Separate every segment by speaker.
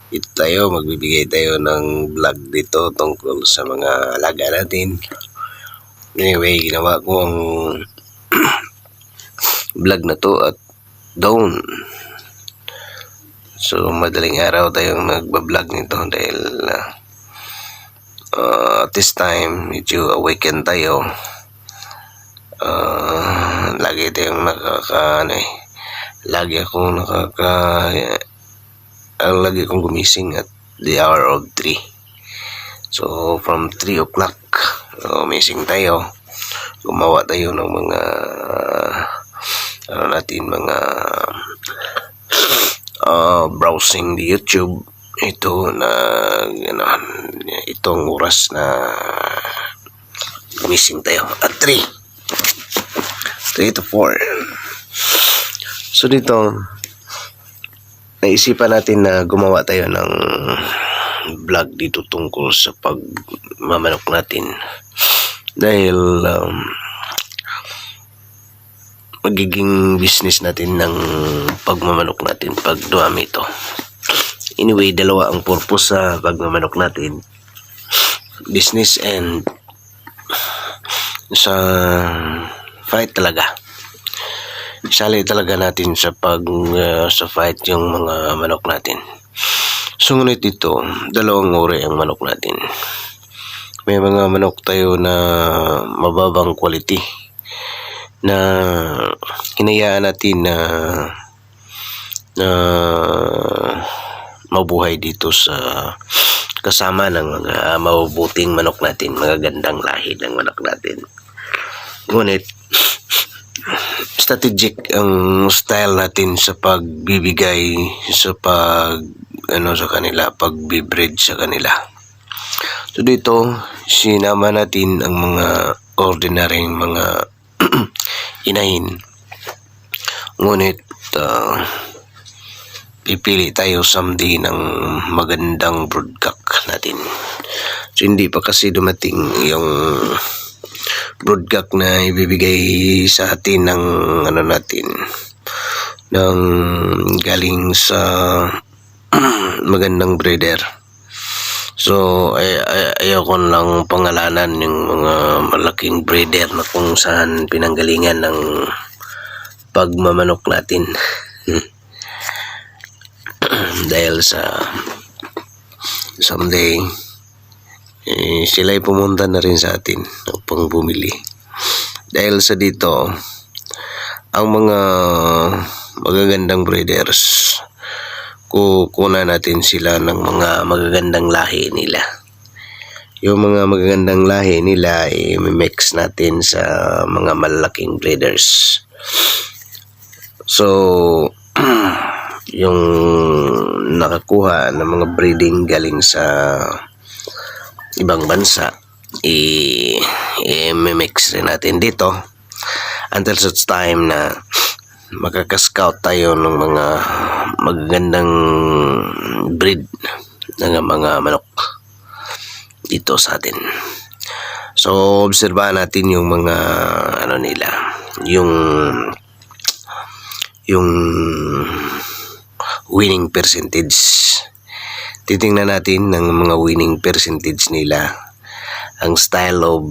Speaker 1: Ito tayo, magbibigay tayo ng vlog dito tungkol sa mga alaga natin. Anyway, ginawa ko ang vlog na to at dawn. So, madaling araw tayong nagbablog nito dahil at this time, medyo awaken tayo. Lagi tayong lagi akong gumising at the hour of 3. So, from 3 o'clock, gumising tayo. Gumawa tayo ng mga browsing di YouTube. Ito na itong oras na gumising tayo at 3 to 4. So dito naisipan natin na gumawa tayo ng vlog dito tungkol sa pagmamanok natin dahil magiging business natin ng pagmamanok natin pagduami ito. Anyway, dalawa ang purpose sa pagmamanok natin, business and sa fight talaga. Isali talaga natin sa sa fight yung mga manok natin. So ngunit ito, dalawang uri ang manok natin. May mga manok tayo na mababang quality na hinayaan natin na mabuhay dito sa kasama ng mga mabubuting manok natin, mga gandang lahi ng manok natin. Ngunit strategic ang style natin sa pagbibigay sa sa kanila, pagbibreed sa kanila. So dito, sinama natin ang mga ordinaryong mga inahin. Ngunit pipili tayo someday ng magandang broodcock natin. So hindi pa kasi dumating yung broodcock na ibibigay sa atin ng ng galing sa magandang breeder. So ayaw ko lang pangalanan yung mga malaking breeder na kung saan pinanggalingan ng pagmamanok natin. Dahil sa someday sila'y pumunta na rin sa atin upang bumili. Dahil sa dito, ang mga magagandang breeders, kukunan natin sila ng mga magagandang lahi nila. Yung mga magagandang lahi nila i-mix natin sa mga malalaking breeders. So yung nakakuha ng mga breeding galing sa ibang bansa i-mix rin natin dito until such time na makaka-scout tayo ng mga magagandang breed ng mga manok dito sa atin. So obserbahan natin yung mga nila, yung winning percentage. Titingnan natin ng mga winning percentage nila. Ang style of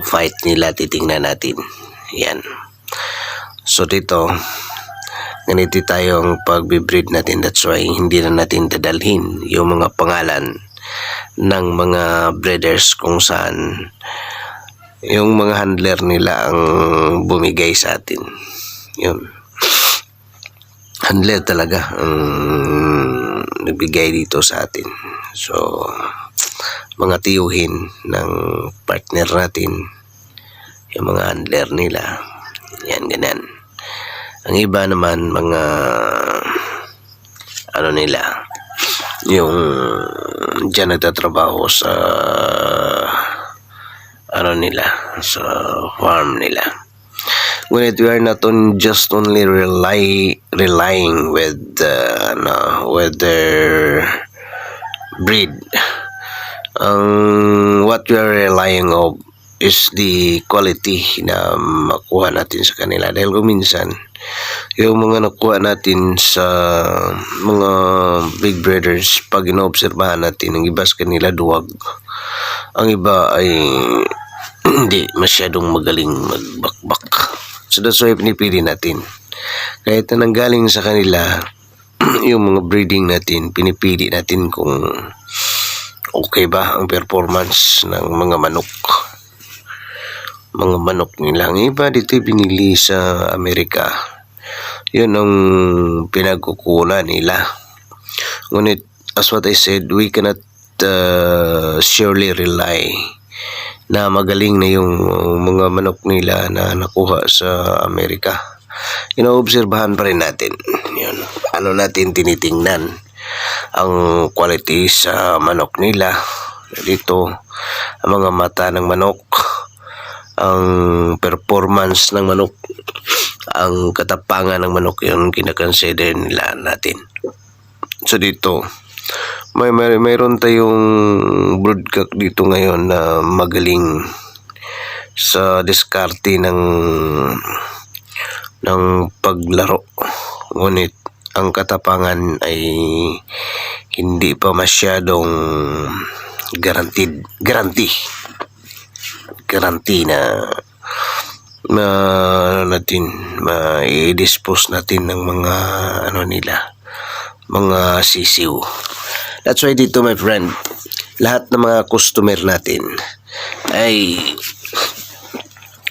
Speaker 1: fight nila titingnan natin. Yan. So dito, ganito tayo ang pag-breed natin. That's why hindi na natin dadalhin yung mga pangalan ng mga breeders kung saan yung mga handler nila ang bumigay sa atin. Yun. Handler talaga ang nagbigay dito sa atin. So mga tiyuhin ng partner natin, yung mga handler nila, yan ganyan. Ang iba naman mga nila, yung dyan nagtatrabaho sa nila, sa farm nila. When we are not just only relying with their breed. What we are relying of is the quality na makuha natin sa kanila. Dahil kung minsan, yung mga nakuha natin sa mga big breeders, pag inoobserbahan natin, ang iba sa kanila duwag. Ang iba ay hindi masyadong magaling magbakbak. So that's why pinipili natin. Kahit na nanggaling sa kanila, yung mga breeding natin, pinipili natin kung okay ba ang performance ng mga manok. Mga manok nila. Ang iba dito binili sa Amerika. Yun ang pinagkukunan nila. Ngunit, as what I said, we cannot surely rely na magaling na yung mga manok nila na nakuha sa Amerika. Inoobserbahan pa rin natin. Yun. Ano natin tinitingnan? Ang quality sa manok nila. Dito, ang mga mata ng manok, ang performance ng manok, ang katapangan ng manok, yun kinakonsider nila natin. So dito, mayroon tayong broodcock dito ngayon na magaling sa diskarte ng paglaro. Ngunit ang katapangan ay hindi pa masyadong guarantee na i-dispose natin ng mga mga sisiw. That's why dito, my friend, lahat ng mga customer natin ay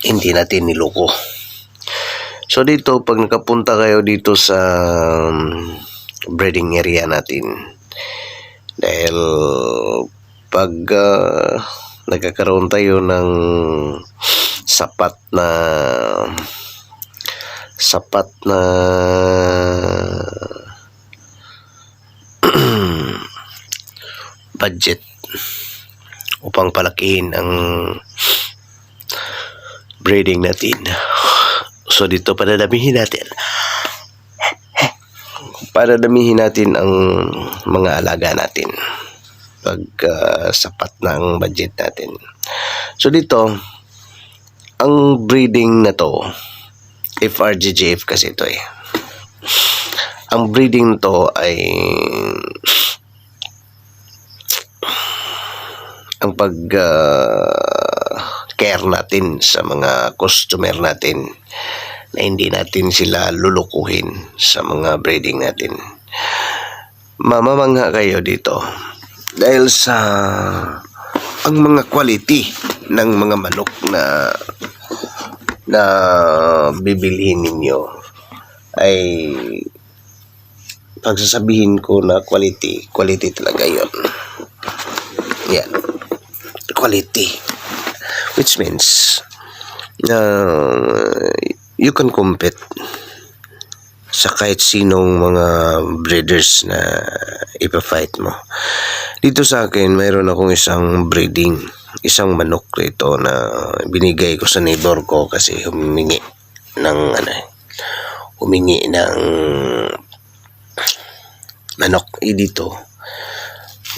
Speaker 1: hindi natin niloko. So dito, pag nakapunta kayo dito sa breeding area natin, dahil pag nagkakaroon tayo ng sapat na budget upang palakihin ang breeding natin. So dito padadamihin natin ang mga alaga natin pag sapat na ang budget natin. So dito, ang breeding na to, FRGGF kasi ito eh. Ang breeding to ay ang care natin sa mga customer natin na hindi natin sila lulukuhin sa mga breeding natin. Mamamangha kayo dito dahil sa ang mga quality ng mga manok na bibilhin ninyo ay pagsasabihin ko na quality talaga yon. Yan. Quality. Which means you can compete sa kahit sinong mga breeders na ipa-fight mo. Dito sa akin, mayroon akong isang manok rito na binigay ko sa neighbor ko kasi humingi ng manok. Dito,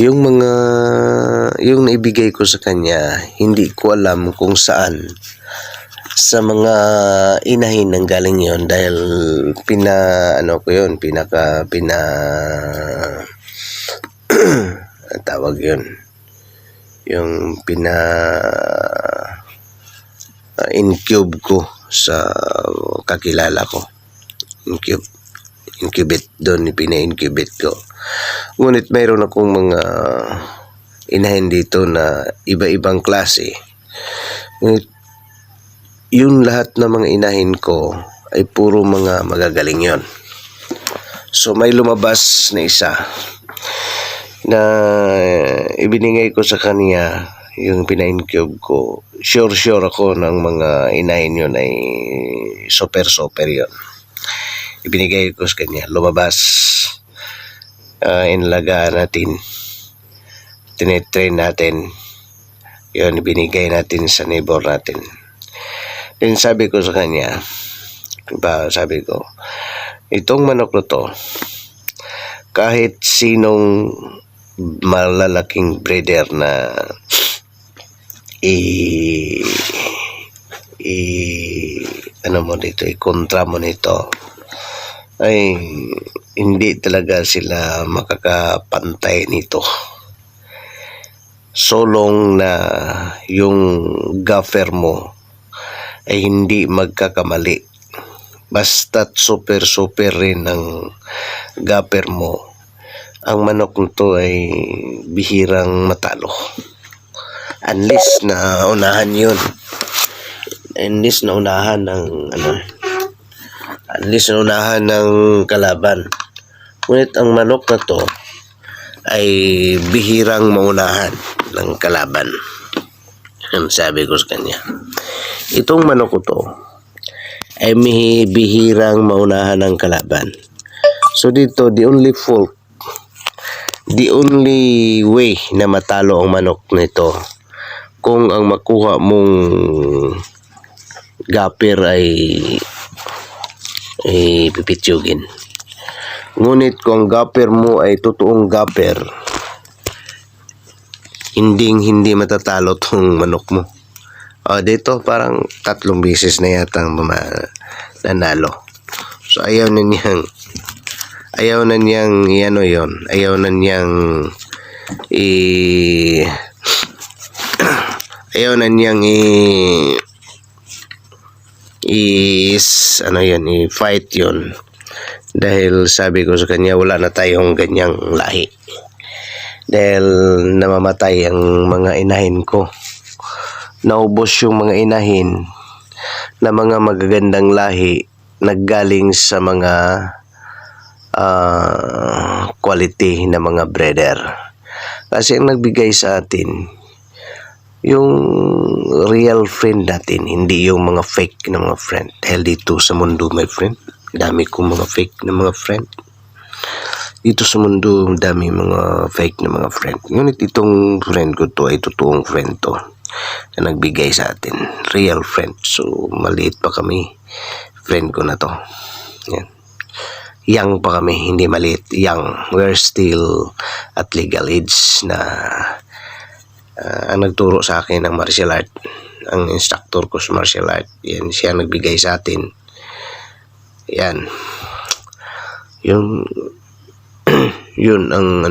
Speaker 1: yung naibigay ko sa kanya, hindi ko alam kung saan sa mga inahin ng galing yon dahil tawag yon, yung incube ko sa kakilala ko. Incubate doon, pina-incubate ko. Ngunit mayroon akong mga inahin dito na iba-ibang klase. Ngunit yung lahat ng mga inahin ko ay puro mga magagaling yon. So may lumabas na isa na ibinigay ko sa kanya, yung pina-incube ko. Sure ako ng mga inahin yun ay super yun. Ibinigay ko sa kanya, lumabas, inalagaan natin, tinetrain natin, yun, ibinigay natin sa neighbor natin. Then sabi ko sa kanya, itong manok na to, kahit sinong malalaking breeder na ikontra mo nito, ay hindi talaga sila makakapantay nito. Solong na yung gaffer mo ay hindi magkakamali. Basta't super rin ang gaffer mo, ang manok nito ay bihirang matalo. Unless na unahan yun. Unless na unahan ng kalaban. Ngunit ang manok na to ay bihirang maunahan ng kalaban. Ang sabi ko sa kanya, itong manok ko to ay bihirang maunahan ng kalaban. So dito, the only way na matalo ang manok nito kung ang makuha mong gapir ay pipitsugin. Ngunit kung gapir mo ay totoong gapir, hindi matatalo tong manok mo. Dito parang 3 beses na yata ang nanalo. So ayaw na niyang i-fight yun. Dahil sabi ko sa kanya, wala na tayong ganyang lahi. Dahil namamatay ang mga inahin ko. Naubos yung mga inahin na mga magagandang lahi naggaling sa mga quality na mga breeder. Kasi ang nagbigay sa atin yung real friend natin, hindi yung mga fake na mga friend. Dahil dito sa mundo, my friend, dami kong mga fake na mga friend. Dito sa mundo, dami mga fake na mga friend. Ngunit itong friend ko to ay totoong friend to na nagbigay sa atin. Real friend. So, maliit pa kami. Friend ko na to. Yan. Young pa kami, hindi maliit. Young. We're still at legal age na ang nagturo sa akin ng martial art. Ang instructor ko sa martial art. Yan, siya nagbigay sa atin. Yan. Yun ang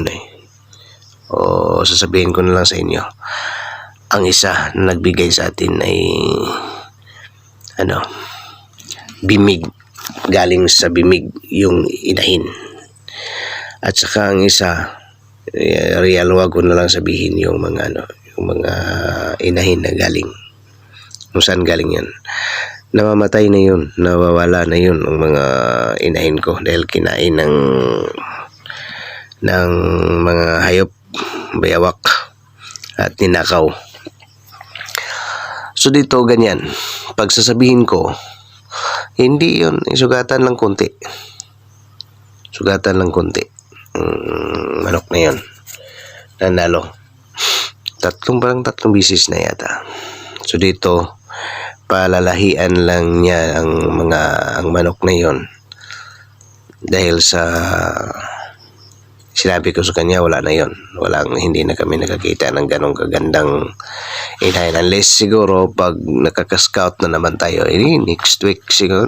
Speaker 1: sasabihin ko na lang sa inyo. Ang isa na nagbigay sa atin ay bimig. Galing sa bimig yung inahin. At saka ang isa, real, wag ko na lang sabihin yung mga inahin na galing. Kung saan galing yan. Namamatay na yun, nawawala na yun ang mga inahin ko dahil kinain ng mga hayop, bayawak at ninakaw. So dito ganyan, pag sasabihin ko, hindi yun, sugatan lang konti. Manok na yun, nanalo. Parang 3 bisis na yata. So dito, palalahian lang niya ang manok na yon dahil sa sinabi ko sa kanya, wala na yon, hindi na kami nakakita ng ganong kagandang inahin unless siguro pag nakaka-scout na naman tayo next week siguro,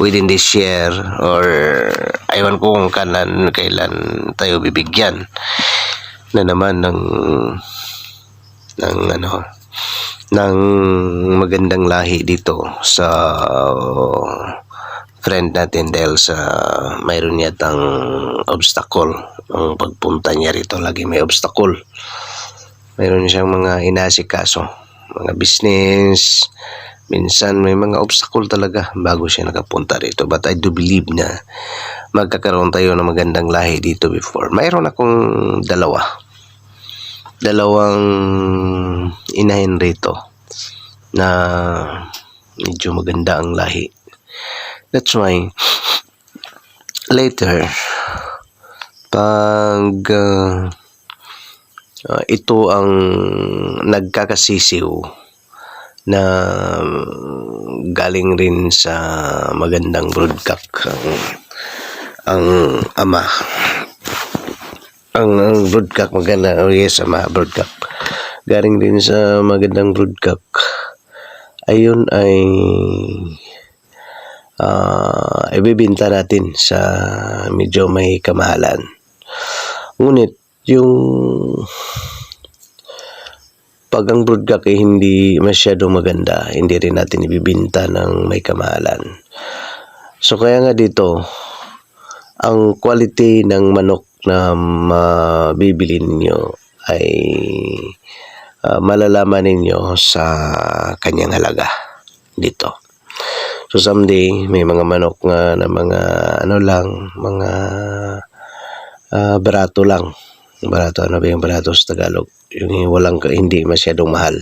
Speaker 1: within this year, or aywan ko kung kailan tayo bibigyan na naman ng magandang lahi dito sa friend natin dahil sa mayroon yatang obstacle ang pagpunta niya rito. Lagi may obstacle, mayroon siyang mga inasikaso, mga business, minsan may mga obstacle talaga bago siya nakapunta rito. But I do believe na magkakaroon tayo ng magandang lahi dito before. Mayroon akong dalawang inahin rito na medyo maganda ang lahi. That's why later pag ito ang nagkakasisiw na galing rin sa magandang broodcock ang ama. Ang broodcock maganda. Ama, broodcock. Galing rin sa magandang broodcock. Ayun ay ibibenta natin sa medyo may kamahalan. Ngunit yung pag ang broodcock ay hindi masyadong maganda, hindi rin natin ibibenta ng may kamahalan. So kaya nga dito, ang quality ng manok na mabibili ninyo ay malalaman ninyo sa kanyang halaga dito. So someday, may mga manok nga na mga mga barato lang. Barato, ano ba yung barato sa Tagalog? Yung walang, hindi masyadong mahal.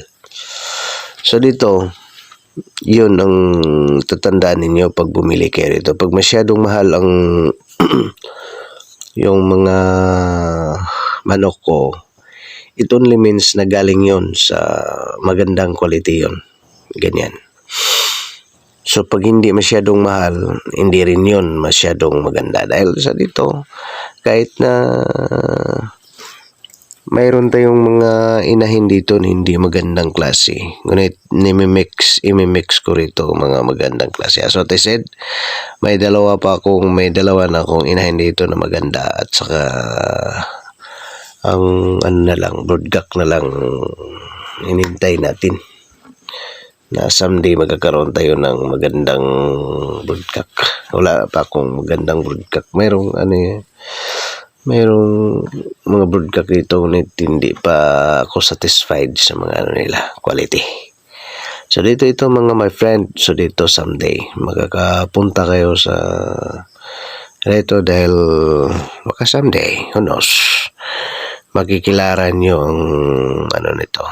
Speaker 1: So dito, yun ang tatandaan ninyo pag bumili kayo dito. Pag masyadong mahal ang yung mga manok ko, it only means na galing yun sa magandang quality yun. Ganyan. So pag hindi masyadong mahal, hindi rin yun masyadong maganda. Dahil sa dito, kahit na mayroon tayong mga inahin dito na hindi magandang klase, ngunit imimix ko rito mga magandang klase. As what I said, may dalawa na akong inahin dito na maganda, at saka ang broodcock na lang inintay natin na someday magkakaroon tayo ng magandang broodcock. Wala pa akong magandang broodcock. Mayroong mga broodcock dito, ngunit hindi pa ako satisfied sa mga nila, quality. So dito ito mga my friend, so dito someday makakapunta kayo sa dito dahil baka someday, who knows, makikilaran nyo ang nito,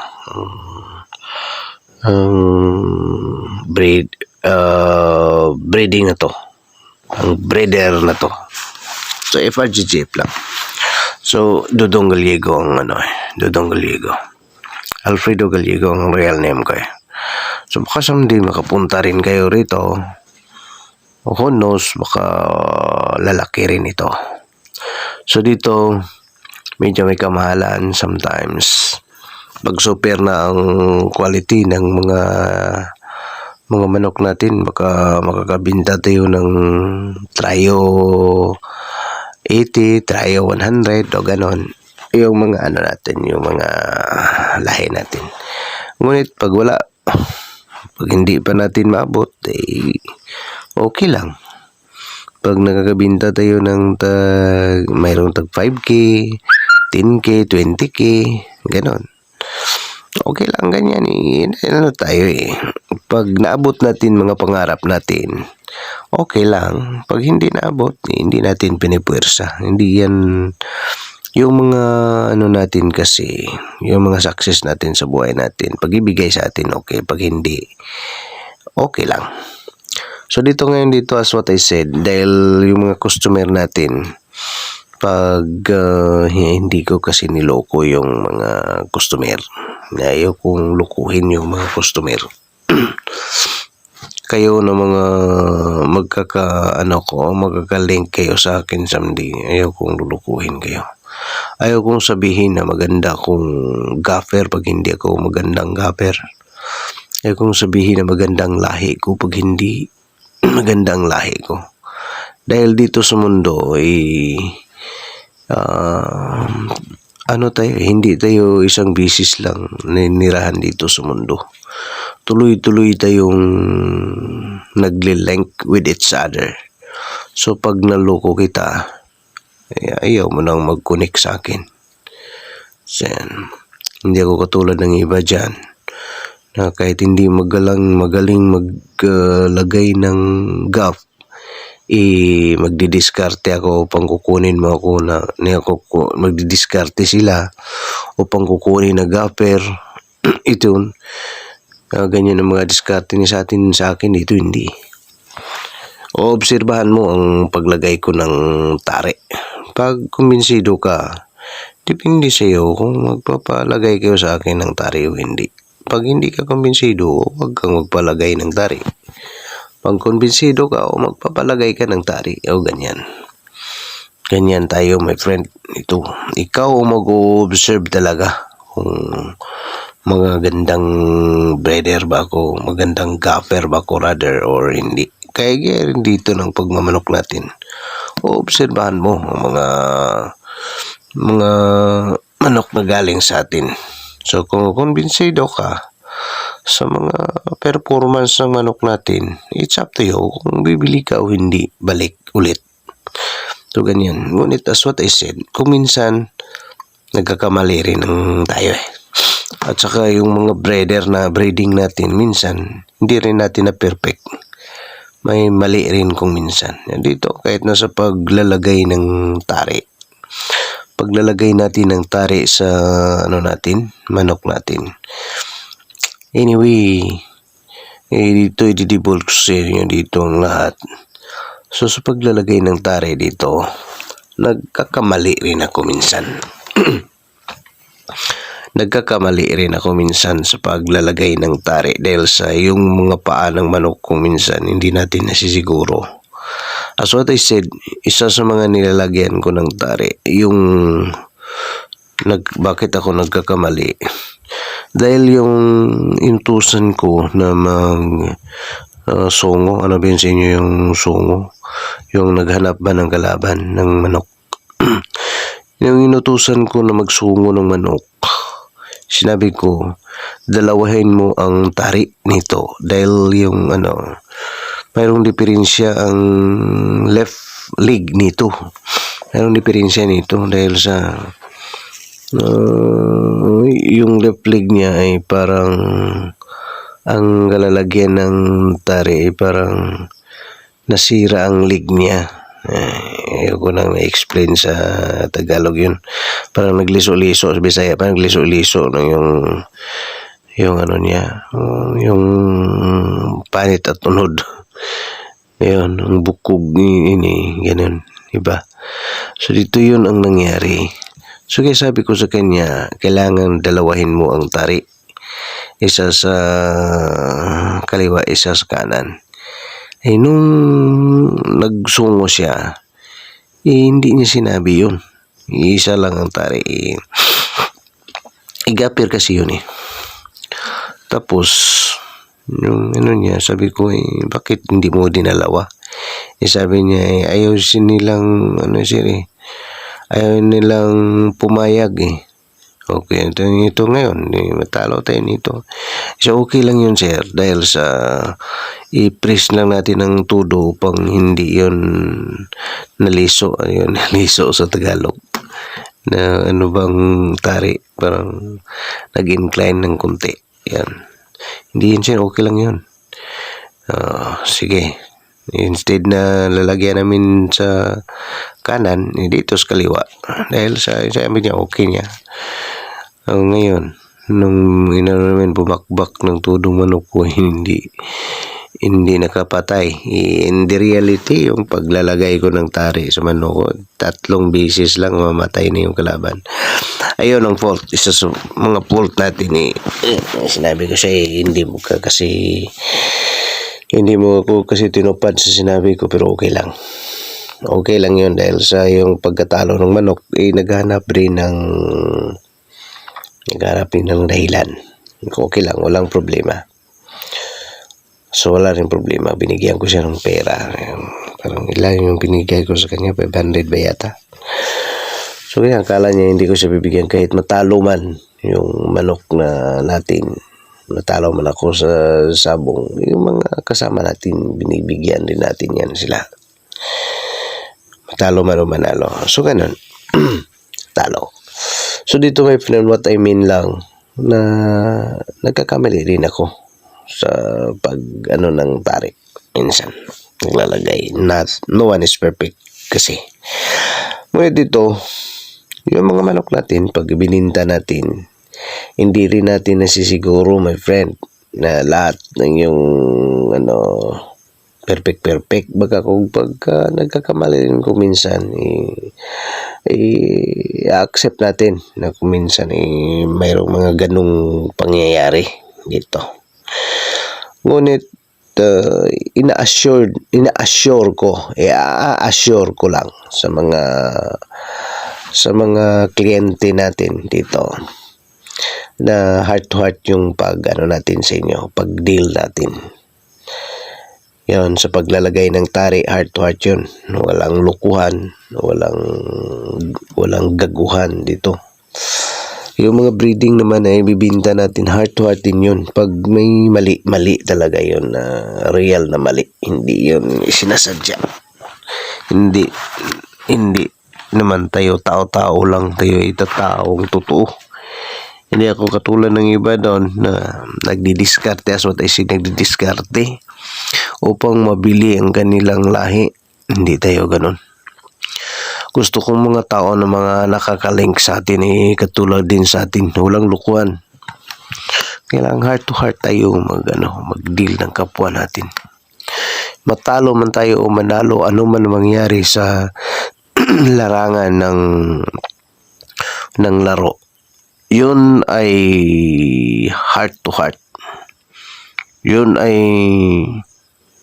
Speaker 1: breeding na to, ang breeder na to. So FRGGF lang. So Dudong Gallego ang Dudong Gallego, Alfredo Gallego ang real name ko. So baka someday makapunta rin kayo rito, who knows, baka lalaki rin ito. So dito medyo may kamahalan sometimes. Pag super na ang quality ng mga manok natin, baka makakabinta tayo ng trio 80, trio 100 o ganon. Yung mga natin, yung mga lahi natin. Ngunit pag wala, pag hindi pa natin maabot, okay lang. Pag nakakabinta tayo ng mayroong tag 5K, 10K, 20K, ganon. Okay lang, ganyan tayo Pag naabot natin mga pangarap natin, okay lang. Pag hindi naabot, hindi natin pinipuwersa. Hindi yan yung mga natin kasi, yung mga success natin sa buhay natin. Pag ibigay sa atin, okay. Pag hindi, okay lang. So dito as what I said, dahil yung mga customer natin, pag hindi ko kasi niloko yung mga customer, ayaw kong lukuhin yung mga customer. Kayo na mga magkaka-link kayo sa akin someday, ayaw kong lulukuhin kayo. Ayaw kong sabihin na maganda kong gaffer pag hindi ako magandang gaffer. Ayaw kong sabihin na magandang lahi ko pag hindi magandang lahi ko. Dahil dito sa mundo hindi tayo isang bisis lang ninirahan dito sa mundo. Tuloy-tuloy tayong nagle-link with each other. So pag naloko kita, ayaw mo nang mag-connect sa akin. So, hindi ako katulad ng iba dyan na kahit hindi magaling maglagay ng gap, magdidiskarte ako upang kukunin mo ako magdidiskarte sila upang kukunin na gapper. Ito ganyan ang mga diskarte ni sa akin dito, hindi. O obserbahan mo ang paglagay ko ng tari. Pag kumbinsido ka, depende sa iyo kung magpapalagay kayo sa akin ng tari o hindi. Pag hindi ka kumbinsido, huwag kang magpalagay ng tari. Pag kumbinsido ka o magpapalagay ka ng tari, o ganyan. Ganyan tayo, my friend. Ito, ikaw mag-observe talaga kung mga gandang breeder ba ako, magandang gaffer ba ako rather, or hindi. Kaya rin dito ng pagmamanok natin. Obserbahan mo ang mga manok na galing sa atin. So kung kumbinsido ka sa mga performance ng manok natin, it's up to you kung bibili ka o hindi, balik ulit. So ganyan. Ngunit as what I said, kung minsan nagkakamali rin ng tayo eh. At saka yung mga breeder na breeding natin, minsan hindi rin natin na perfect. May mali rin kung minsan. Dito, kahit nasa paglalagay ng tari. Paglalagay natin ng tari sa manok natin. Anyway, dito i-debulk ko sa inyo dito ang lahat. So sa paglalagay ng tari dito, nagkakamali rin ako minsan. Nagkakamali rin ako minsan sa paglalagay ng tari dahil sa yung mga paa ng manok kung minsan hindi natin nasisiguro. As what I said, isa sa mga nilalagyan ko ng tari, yung bakit ako nagkakamali? Dahil yung intusan ko na songo, ano ba yun sa inyo yung songo? Yung naghanap ba ng kalaban ng manok? Yung inutusan ko na magsungo ng manok, sinabi ko, dalawahin mo ang tari nito dahil yung mayroong diferensya ang left leg nito. Mayroong diferensya nito dahil sa yung left leg niya ay parang ang galalagyan ng tari ay parang nasira ang leg niya. Ayoko nang na-explain sa Tagalog yun. Parang nagliso-liso sa Bisaya, parang nagliso-liso yung niya, yung panit at tunod. Ayun, ang bukog ini, ganun, diba? So dito yun ang nangyari. So kaya sabi ko sa kanya, kailangan dalawahin mo ang tari. Isa sa kaliwa, isa sa kanan. Eh nung nagsungo siya, hindi niya sinabi yun. Isa lang ang tari. Igapir kasi yun eh. Tapos, yung niya, sabi ko bakit hindi mo dinalawa? Sabi niya ayaw nilang, ayaw nilang pumayag eh. Okay, ito ngayon, matalo tayo nito. So, okay lang yun, sir, dahil sa i-press lang natin ng tudo upang hindi yun naliso. Ayun, naliso sa Tagalog. Na bang tari, parang nag-incline ng konti. Yan. Hindi yun, sir, okay lang yun. Sige. Instead na lalagyan namin sa kanan, dito sa kaliwa. Dahil sabi niya, okay niya. Ngayon, nung namin bumakbak ng tudong manok ko, hindi nakapatay. In the reality, yung paglalagay ko ng tari sa manok ko, 3 beses lang mamatay na yung kalaban. Ayun ang fault. Isa sa mga fault natin sinabi ko siya hindi mo ako kasi tinupad sa sinabi ko, pero okay lang. Okay lang yun dahil sa yung pagkatalo ng manok, naghanap rin ng dahilan. Okay lang, walang problema. So wala rin problema, binigyan ko siya ng pera. Parang ilan yung binigay ko sa kanya, 500 ba yata. So kaya akala niya hindi ko siya bibigyan kahit matalo man yung manok na natin. Natalo man ako sa sabong, yung mga kasama natin, binibigyan din natin yan sila. Matalo man o manalo. So ganun. Talo. So dito my friend, what I mean lang, na nagkakamali rin ako sa pag ng tari. Minsan, naglalagay. No one is perfect kasi. Ngunit dito, yung mga manok natin, pag bininta natin, hindi rin natin nasisiguro, my friend, na lahat ng yung perfect. Baka kung pagka nagkakamali rin kung minsan, accept natin na kung minsan mayroong mga ganong pangyayari dito. Ngunit ina-assure ko lang sa mga kliyente natin dito na heart to heart yung natin sa inyo, pag deal natin. Yan, sa paglalagay ng tari, heart to heart yun. Walang lukuhan, walang gaguhan dito. Yung mga breeding naman ay bibinta natin, heart to heart din yun. Pag may mali talaga yun, real na mali. Hindi yun sinasadya. Hindi naman tayo tao-tao lang, tayo itataong totoo. Hindi ako katulad ng iba doon na nagdidiskarte, as what I say, nagdidiskarte upang mabili ang kanilang lahi. Hindi tayo ganun. Gusto kong mga tao na mga nakakalink sa atin, katulad din sa atin, walang lukuhan. Kailangan heart to heart tayo mag-deal ng kapwa natin. Matalo man tayo o manalo, ano man mangyari sa larangan ng laro, yun ay heart to heart. Yun ay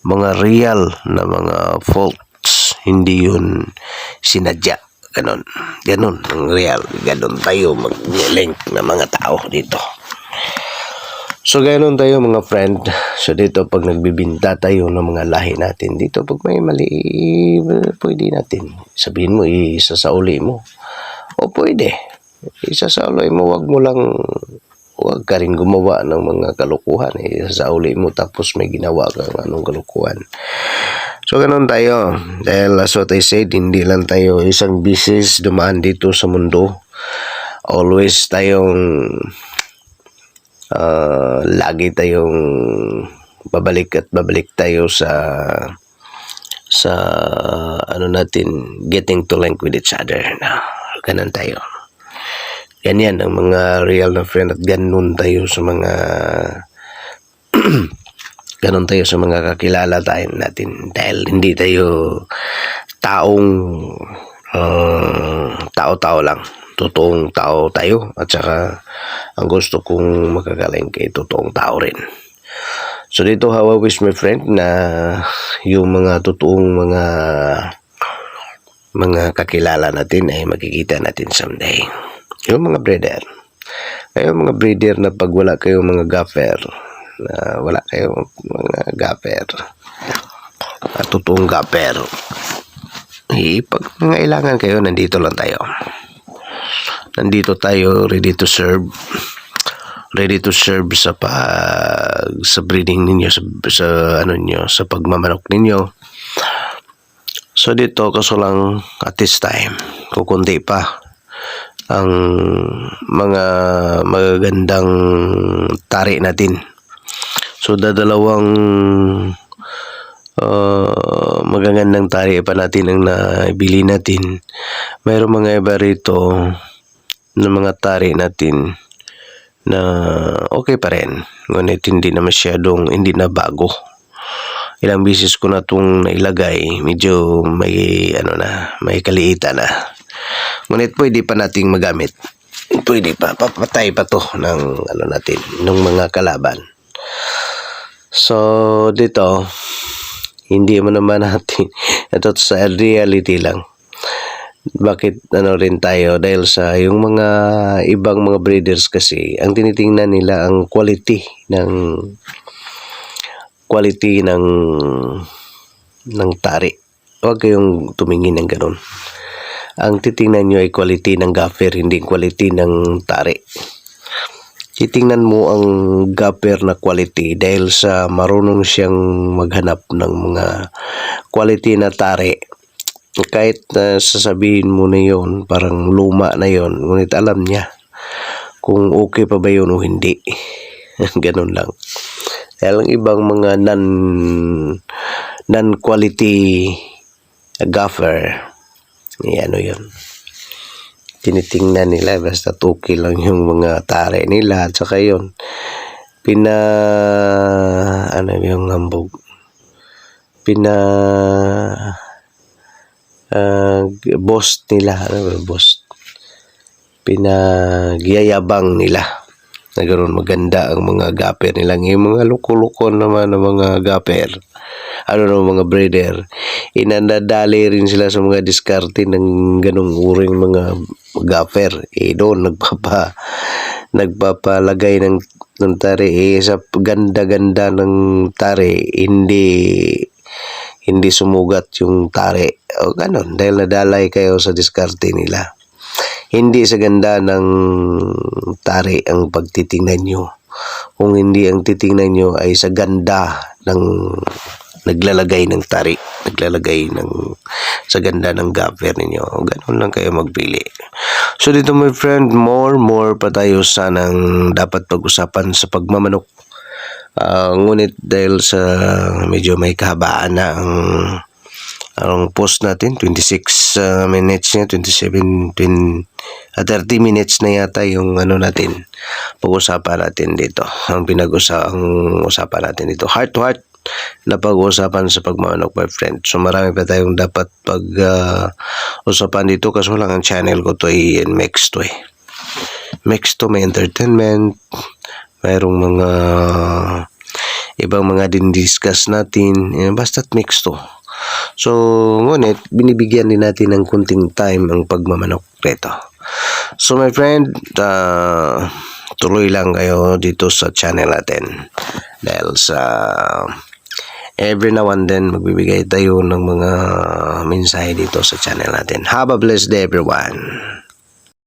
Speaker 1: mga real na mga faults, hindi yun sinadya. Ganon ang real. Ganon tayo mag-link na mga tao dito. So ganon tayo mga friend. So dito pag nagbibinta tayo ng mga lahi natin, dito pag may mali, pwede natin sabihin mo, isasauli mo. O pwede isasauli mo, wag ka rin gumawa ng mga kalukuhan. Isasauli mo tapos may ginawa kang anong kalukuhan. So ganon tayo. Dahil as what I said, hindi lang tayo isang business dumaan dito sa mundo. Always tayong lagi tayong babalik tayo sa natin, getting to link with each other na ganun tayo. Ganyan ang mga real na friend, at ganun tayo sa mga ganun tayo sa mga kakilala tayo natin, dahil hindi tayo taong tao-tao lang. Totoong tao tayo, at saka ang gusto kong makagaling kay totoong tao rin. So dito, how I wish my friend na yung mga totoong mga kakilala natin ay makikita natin someday. Yung mga breeder, kayo mga breeder na pag wala kayong mga gaffer, wala kayong mga gaffer, totoong gaffer, pag nangailangan kayo, nandito lang tayo. Nandito tayo, ready to serve sa breeding ninyo, sa pagmamanok ninyo. So dito, kaso lang at this time, kukundi pa ang mga magagandang tari natin. So dadalawang magagandang tari pa natin ang nabili natin. Mayroong mga iba rito na mga tari natin na okay pa rin, ngunit hindi na bago. Ilang beses ko na itong nailagay, medyo may kaliitan na, ngunit pwede pa nating magamit. Pwede pa, papatay pa to ng natin, ng mga kalaban. So dito, hindi mo naman natin ito sa reality lang. Bakit rin tayo? Dahil sa yung mga ibang mga breeders kasi, ang tinitingnan nila ang quality ng tari. Huwag kayong tumingin ng ganun. Ang titingnan nyo ay quality ng gaffer, hindi quality ng tari. Titingnan mo ang gaffer na quality dahil sa marunong siyang maghanap ng mga quality na tari. Kahit sasabihin mo na yun, parang luma na yun, ngunit alam niya kung okay pa ba yun o hindi. Ganun lang. Dahil ang ibang mga non-quality gaffer, yun. Tinitingnan nila, basta okay lang yung mga tare nila, at saka yun, yung hambog, boss nila, pinagyayabang nila na ganoon maganda ang mga gaffer nila. Yung mga luko-luko naman ng mga gaffer, mga breeder, inandadali rin sila sa mga diskarte ng ganong uring mga gaffer. Doon nagpapalagay ng tari, sa ganda-ganda ng tari, hindi hindi sumugat yung tari o ganon dahil nadalay kayo sa diskarte nila. Hindi sa ganda ng tari ang pagtitingnan nyo. Kung hindi ang titingnan nyo ay sa ganda ng naglalagay ng tari, naglalagay ng sa ganda ng gaffer ninyo. Ganun lang kayo magpili. So dito my friend, more pa tayo sanang dapat pag-usapan sa pagmamanok. Ngunit dahil sa medyo may kahabaan na ang post natin, 26 minutes niya, 27, 30 minutes na yata yung natin, pag-usapan natin dito. Ang usapan natin dito, heart to heart na pag-uusapan sa pagmamanok, my friend. So marami pa tayong dapat pag-usapan dito kasi lang ang channel ko to ay mix to Mix to, may entertainment, mayroong mga ibang mga din-discuss natin, basta't mix to. So, ngunit, binibigyan din natin ng kunting time ang pagmamanok dito. So, my friend, tuloy lang kayo dito sa channel natin. Dahil sa every now and then, magbibigay tayo ng mga mensahe dito sa channel natin. Have a blessed day, everyone.